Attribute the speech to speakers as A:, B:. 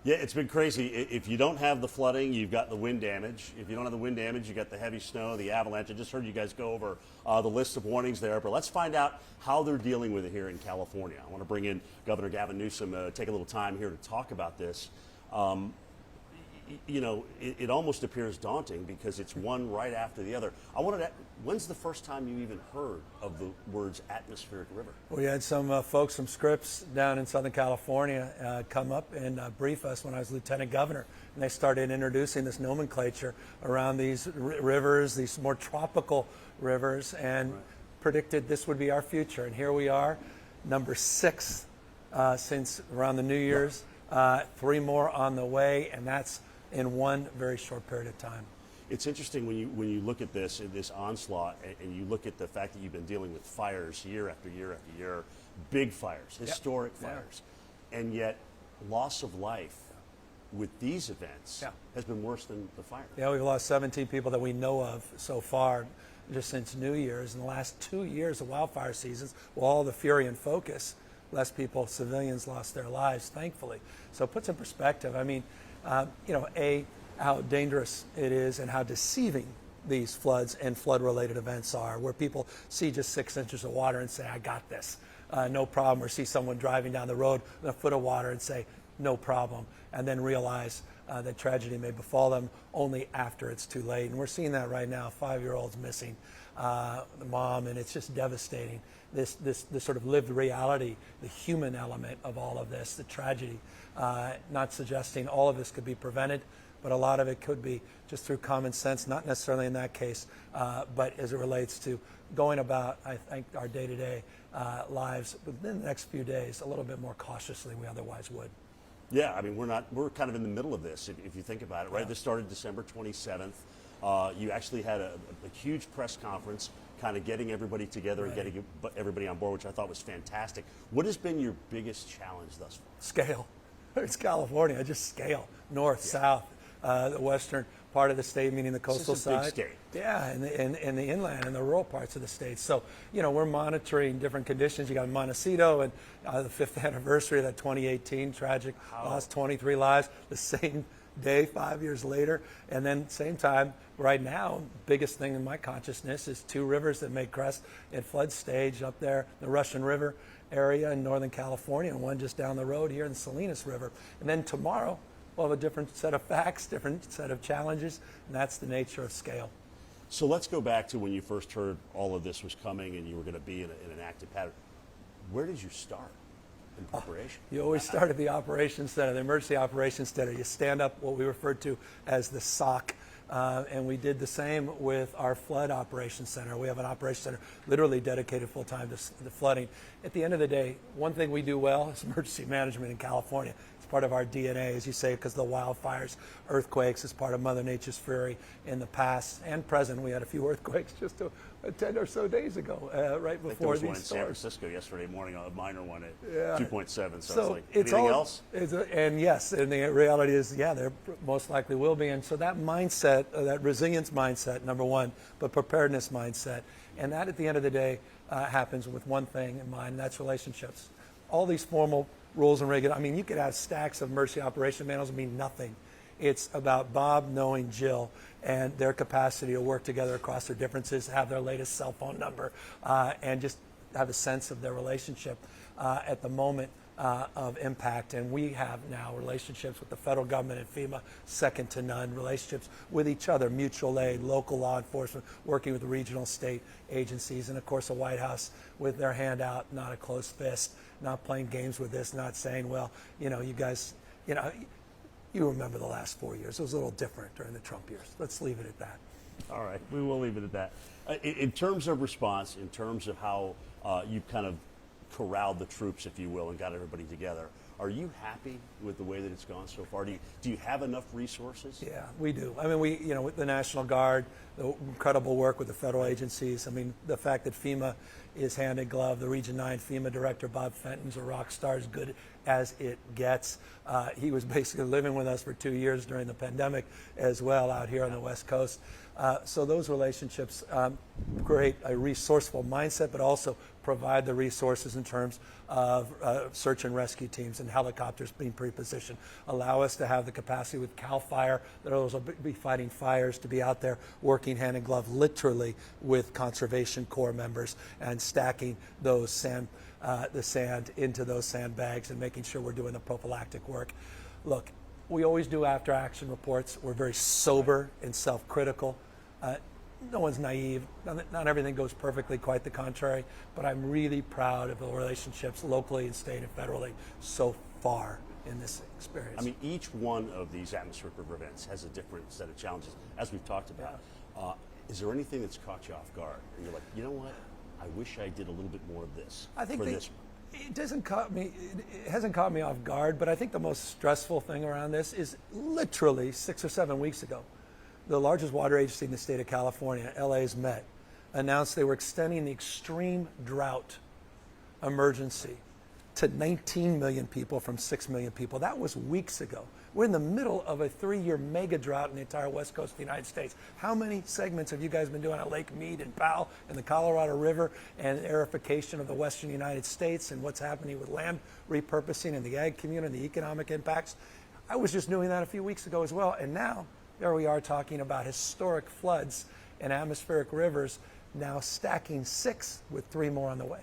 A: Yeah, it's been crazy. If you don't have the flooding, you've got the wind damage. If you don't have the wind damage, you've got the heavy snow, the avalanche. I just heard you guys go over the list of warnings there, but let's find out how they're dealing with it here in California. I want to bring in Governor Gavin Newsome, take a little time here to talk about this. You know, it almost appears daunting because it's one right after the other. I wanted to, when's the first time you even heard of the words atmospheric river?
B: We had some folks from Scripps down in Southern California come up and brief us when I was lieutenant governor, and they started introducing this nomenclature around these rivers, these more tropical rivers, and predicted this would be our future. And here we are, number 6 since around the New Year's, 3 more on the way, and that's in one very short period of time.
A: It's interesting when you look at this onslaught, and you look at the fact that you've been dealing with fires year after year after year, big fires, historic fires, and yet loss of life with these events has been worse than the fire.
B: Yeah, we've lost 17 people that we know of so far just since New Year's. In the last 2 years of wildfire seasons, with all the fury and focus, less people, civilians, lost their lives, thankfully. So it puts in perspective, I mean, you know, how dangerous it is and how deceiving these floods and flood-related events are, where people see just 6 inches of water and say, I got this, no problem, or see someone driving down the road with a foot of water and say, no problem, and then realize that tragedy may befall them only after it's too late. And we're seeing that right now, 5-year-olds missing, the mom, and it's just devastating. This sort of lived reality, the human element of all of this, the tragedy, not suggesting all of this could be prevented, but a lot of it could be just through common sense, not necessarily in that case, but as it relates to going about, I think, our day-to-day lives within the next few days a little bit more cautiously than we otherwise would.
A: Yeah, I mean, we're kind of in the middle of this, if you think about it, right? This started December 27th. You actually had a huge press conference kind of getting everybody together and getting everybody on board, which I thought was fantastic. What has been your biggest challenge thus far?
B: Scale. It's California, just scale. North, south, the western part of the state, meaning the coastal side.
A: Big state.
B: Yeah, and the inland and the rural parts of the state. So, you know, we're monitoring different conditions. You got Montecito and the 5th anniversary of that 2018 tragic lost 23 lives the same day 5 years later. And then same time, right now, biggest thing in my consciousness is 2 rivers that may crest at flood stage up there, the Russian River area in Northern California, and one just down the road here in the Salinas River. And then tomorrow, we'll have a different set of facts, different set of challenges, and that's the nature of scale.
A: So let's go back to when you first heard all of this was coming and you were going to be in an active pattern. Where did you start in preparation?
B: You always start at the operations center, the emergency operations center. You stand up what we referred to as the SOC. And we did the same with our flood operations center. We have an operations center literally dedicated full-time to the flooding. At the end of the day, one thing we do well is emergency management in California. It's part of our DNA, as you say, because of the wildfires, earthquakes, is part of Mother Nature's fury in the past and present. We had a few earthquakes just 10 or so days ago, right before these storms.
A: There was one in San Francisco yesterday morning, a minor one at 2.7. So it's like,
B: it's
A: anything else?
B: And yes, and the reality is, yeah, there most likely will be. And so that mindset, that resilience mindset, number one, but preparedness mindset, and that at the end of the day happens with one thing in mind, and that's relationships. All these formal rules and regulations, I mean, you could have stacks of emergency operation manuals and mean nothing. It's about Bob knowing Jill and their capacity to work together across their differences, have their latest cell phone number, and just have a sense of their relationship at the moment of impact. And we have now relationships with the federal government and FEMA, second to none, relationships with each other, mutual aid, local law enforcement, working with the regional state agencies, and of course the White House with their hand out, not a closed fist, not playing games with this, not saying, well, you know, you guys, you know, you remember the last 4 years. It was a little different during the Trump years. Let's leave it at that.
A: All right, we will leave it at that. In terms of response, in terms of how you kind of corralled the troops, if you will, and got everybody together, are you happy with the way that it's gone so far? Do you have enough resources?
B: Yeah, we do. I mean, you know, with the National Guard, the incredible work with the federal agencies. I mean, the fact that FEMA is hand in glove. The Region 9 FEMA director, Bob Fenton's a rock star, as good as it gets. He was basically living with us for 2 years during the pandemic as well out here on the West Coast. So those relationships create a resourceful mindset, but also provide the resources in terms of search and rescue teams and helicopters being pre-positioned. Allow us to have the capacity with CAL FIRE, that will be fighting fires, to be out there working hand in glove literally with Conservation Corps members and stacking those the sand into those sandbags and making sure we're doing the prophylactic work. Look, we always do after action reports. We're very sober and self-critical. No one's naive. Not everything goes perfectly, quite the contrary, but I'm really proud of the relationships locally and state and federally so far in this experience.
A: I mean, each one of these atmospheric river events has a different set of challenges, as we've talked about. Yeah. Is there anything that's caught you off guard? And you're like, you know what? I wish I did a little bit more of this.
B: I think
A: for this
B: it hasn't caught me off guard, but I think the most stressful thing around this is literally 6 or 7 weeks ago, the largest water agency in the state of California, LA's Met, announced they were extending the extreme drought emergency to 19 million people from 6 million people. That was weeks ago. We're in the middle of a 3-year mega drought in the entire west coast of the United States. How many segments have you guys been doing at Lake Mead and Powell and the Colorado River and aerification of the western United States and what's happening with land repurposing and the ag community and the economic impacts? I was just doing that a few weeks ago as well, and now there we are talking about historic floods and atmospheric rivers, now stacking 6 with 3 more on the way.